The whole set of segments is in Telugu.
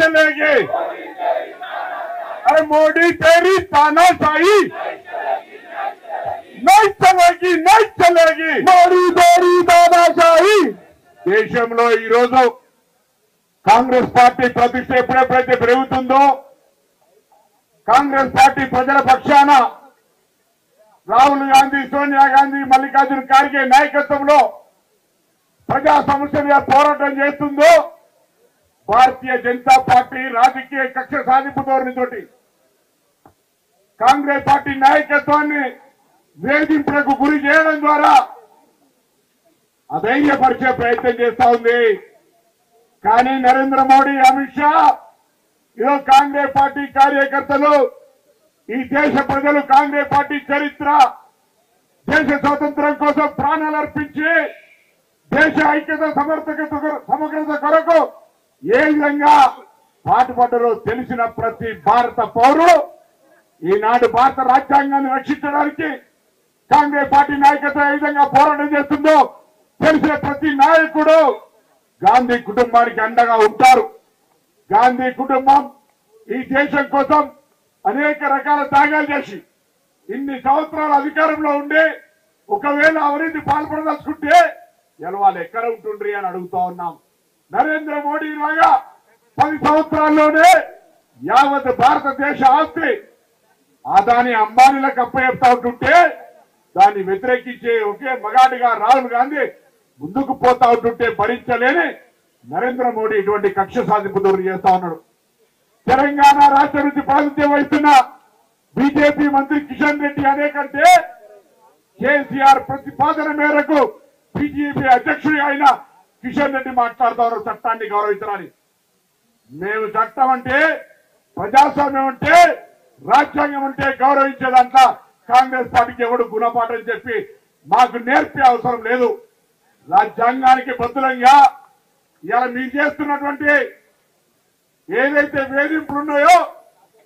चलेगी। अरे मोदी तेरी तानाशाही नहीं चलेगी, नहीं चलेगी। మోడీ తేరీ తానాషాహి దేశంలో ఈ రోజు కాంగ్రెస్ పార్టీ ప్రతిష్ట ఎప్పుడెప్పుడైతే పెరుగుతుందో, కాంగ్రెస్ పార్టీ ప్రజల పక్షాన రాహుల్ గాంధీ, సోనియా గాంధీ, మల్లికార్జున ఖార్గే నాయకత్వంలో ప్రజా సమస్యల మీద పోరాటం చేస్తుందో, భారతీయ జనతా పార్టీ రాజకీయ కక్ష సాధింపు ధోరణితోటి కాంగ్రెస్ పార్టీ నాయకత్వాన్ని వేధింపులకు గురి చేయడం ద్వారా అధైర్యపరిచే ప్రయత్నం చేస్తా ఉంది. కానీ నరేంద్ర మోడీ, అమిత్ షా, ఈరోజు కాంగ్రెస్ పార్టీ కార్యకర్తలు, ఈ దేశ ప్రజలు కాంగ్రెస్ పార్టీ చరిత్ర, దేశ స్వాతంత్ర్యం కోసం ప్రాణాలు అర్పించి దేశ ఐక్యత సమగ్రత కొరకు ఏ విధంగా పాటుపడ్డారో తెలిసిన ప్రతి భారత పౌరుడు ఈనాడు భారత రాజ్యాంగాన్ని రక్షించడానికి కాంగ్రెస్ పార్టీ నాయకత్వం ఏ విధంగా పోరాటం చేస్తుందో తెలిసిన ప్రతి నాయకుడు గాంధీ కుటుంబానికి అండగా ఉంటారు. గాంధీ కుటుంబం ఈ దేశం కోసం అనేక రకాల త్యాగాలు చేసి ఇన్ని సంవత్సరాల అధికారంలో ఉండి ఒకవేళ అవినీతి పాల్పడదలుచుకుంటే వాళ్ళు ఎక్కడ ఉంటుండ్రి అని అడుగుతా ఉన్నాం. నరేంద్ర మోడీ లాగా 10 సంవత్సరాల్లోనే యావత్ భారతదేశ ఆస్తి అదాని అంబానీలకు అప్పచెప్తా ఉంటుంటే దాన్ని వ్యతిరేకించే ఒకే మగాడిగా రాహుల్ గాంధీ ముందుకు పోతా ఉంటుంటే భరించలేని నరేంద్ర మోడీ ఇటువంటి కక్ష సాధింపు ధోరణి చేస్తా ఉన్నాడు. తెలంగాణ రాష్ట్ర నుంచి ప్రాతినిధ్యం వహిస్తున్న బీజేపీ మంత్రి కిషన్ రెడ్డి అనేకంటే కేసీఆర్ ప్రతిపాదన మేరకు బీజేపీ అధ్యక్షుడి అయిన కిషన్ రెడ్డి మాట్లాడుతూ ఉన్నారు చట్టాన్ని గౌరవించాలని. మేము చట్టం అంటే, ప్రజాస్వామ్యం అంటే, రాజ్యాంగం అంటే గౌరవించేదంతా కాంగ్రెస్ పార్టీకి ఎవడు గుణపాఠం చెప్పి మాకు నేర్పే అవసరం లేదు. రాజ్యాంగానికి బద్దులంగా ఇలా మీరు చేస్తున్నటువంటి ఏదైతే వేధింపులు ఉన్నాయో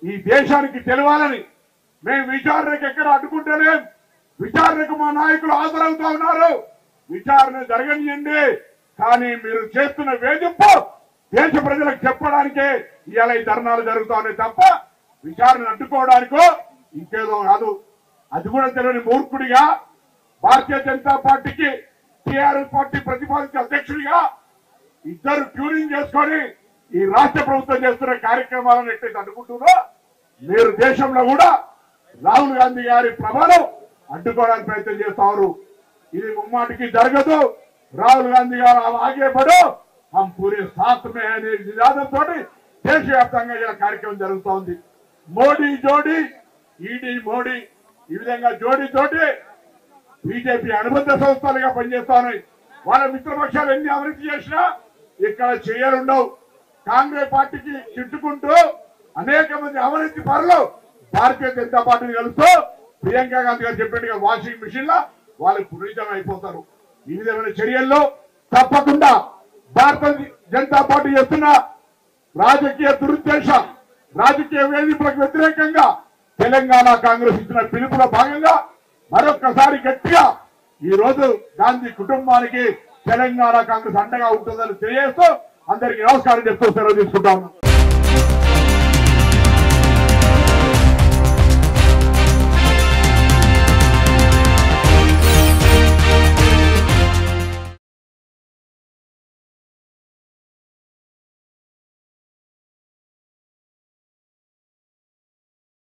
ఈ దేశానికి తెలవాలని మేము విచారణకు ఎక్కడ అడ్డుకుంటలేం. విచారణకు మా నాయకులు హాజరవుతా ఉన్నారు. విచారణ జరగనియండి. కానీ మీరు చేస్తున్న వేధింపు దేశ ప్రజలకు చెప్పడానికే ఇలా ఈ ధర్నాలు జరుగుతా ఉన్నాయి తప్ప విచారణ అడ్డుకోవడానికో ఇంకేదో కాదు. అది కూడా తెలియని మూర్ఖుడిగా భారతీయ జనతా పార్టీకి టీఆర్ఎస్ పార్టీ ప్రతిపాదించే అధ్యక్షుడిగా ఇద్దరు ట్యూనింగ్ చేసుకొని ఈ రాష్ట్ర ప్రభుత్వం చేస్తున్న కార్యక్రమాలను ఎట్టయితే అడ్డుకుంటుందో మీరు దేశంలో కూడా రాహుల్ గాంధీ గారి ప్రభావం అడ్డుకోవడానికి ప్రయత్నం చేస్తారు. ఇది ముమ్మాటికి జరగదు. రాహుల్ గాంధీ గారు ఆగే పడో హం పూరే సాత్ మే అనే నినాదంతో దేశవ్యాప్తంగా ఇలా కార్యక్రమం జరుగుతోంది. మోడీ జోడీ, ఈడీ మోడీ, ఈ విధంగా జోడీ తోటి బీజేపీ అనుబంధ సంస్థలుగా పనిచేస్తా ఉన్నాయి. వాళ్ళ మిత్రపక్షాలు ఎన్ని అభివృద్ధి చేసినా ఇక్కడ చేయలుండవు. కాంగ్రెస్ పార్టీకి చుట్టుకుంటూ అనేక మంది అవినీతి పరులు భారతీయ జనతా పార్టీని కలుస్తూ ప్రియాంక గాంధీ గారు చెప్పినట్టుగా వాషింగ్ మిషన్ లా వాళ్ళు పునీతం అయిపోతారు. ఈ విధమైన చర్యల్లో తప్పకుండా భారతీయ జనతా పార్టీ చేస్తున్న రాజకీయ దురుద్దేశ, రాజకీయ వేధింపులకు వ్యతిరేకంగా తెలంగాణ కాంగ్రెస్ ఇచ్చిన పిలుపులో భాగంగా మరొక్కసారి గట్టిగా ఈ రోజు గాంధీ కుటుంబానికి తెలంగాణ కాంగ్రెస్ అండగా ఉంటుందని తెలియజేస్తూ అందరికీ నమస్కారం చెప్తూ సెలవు తీసుకుంటా ఉన్నాం.